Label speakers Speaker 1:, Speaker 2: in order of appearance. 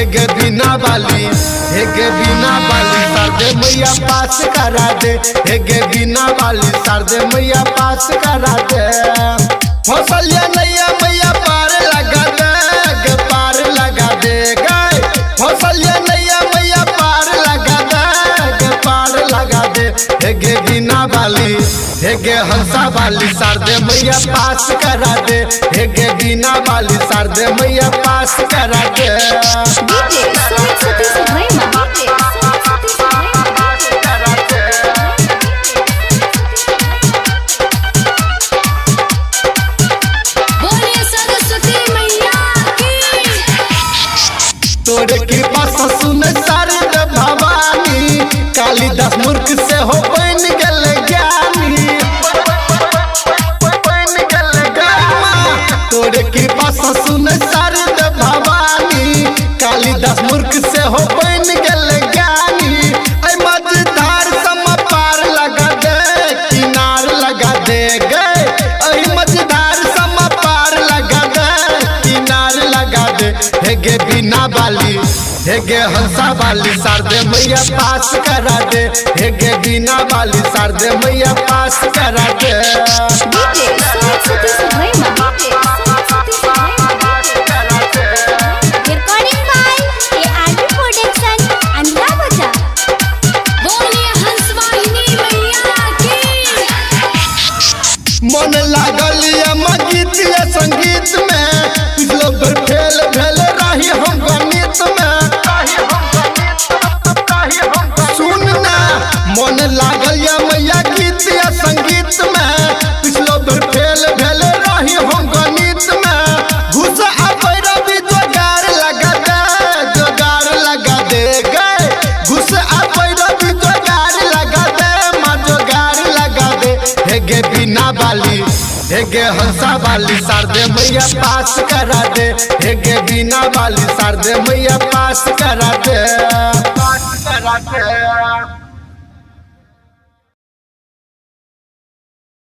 Speaker 1: हेगे बिना बाली शारदे मैया पास करा दे, हेगे बिना बाली शारदे मैया पास करा दे। फौसलिया नैया मैया पार लगा दे, पार लगा दे गए। फौसलिया नैया मैया पार लगा दे, पार लगा दे। हेगे बिना बाली हेगे हंसा बाली शारदे मैया पास करा दे, हेगे बिना बाली शारदे मैया पास करा दे। तोरे कृपा से सुन शारद भवानी, कालिदास मूर्ख से हो बन गल ज्ञानी। तोरे कृपा से सुन शारद भवानी, कालिदास मूर्ख से हो बन गल ज्ञानी। ऐ मझधार सम पार लगा दे, किनार लगा दे गए। ऐ मझधार सम पार लगा दे, किनार लगा दे। हेगे बिना बाली हेगे हंसा बाली शारदे मैया पास करा दे, हेगे बिना बाली शारदे मैया पास करा दे। मन लागल गीत संगीत में, पिछलो बार फेल भेल रही हम गणित में। सुन ना मन लागल मैया गीत संगीत में, पिछलो बार फेल भेल रही हम गणित में। घुस आबै रवि जोगार लगा दे गए। घुस आबै रवि जोगार लगा दे, माँ जोगार लगा दे। हेगे बिना बाली हेगे हंसा बाली शारदे मैया पास करा दे, हेगे बिना बाली शारदे मैया पास करा दे।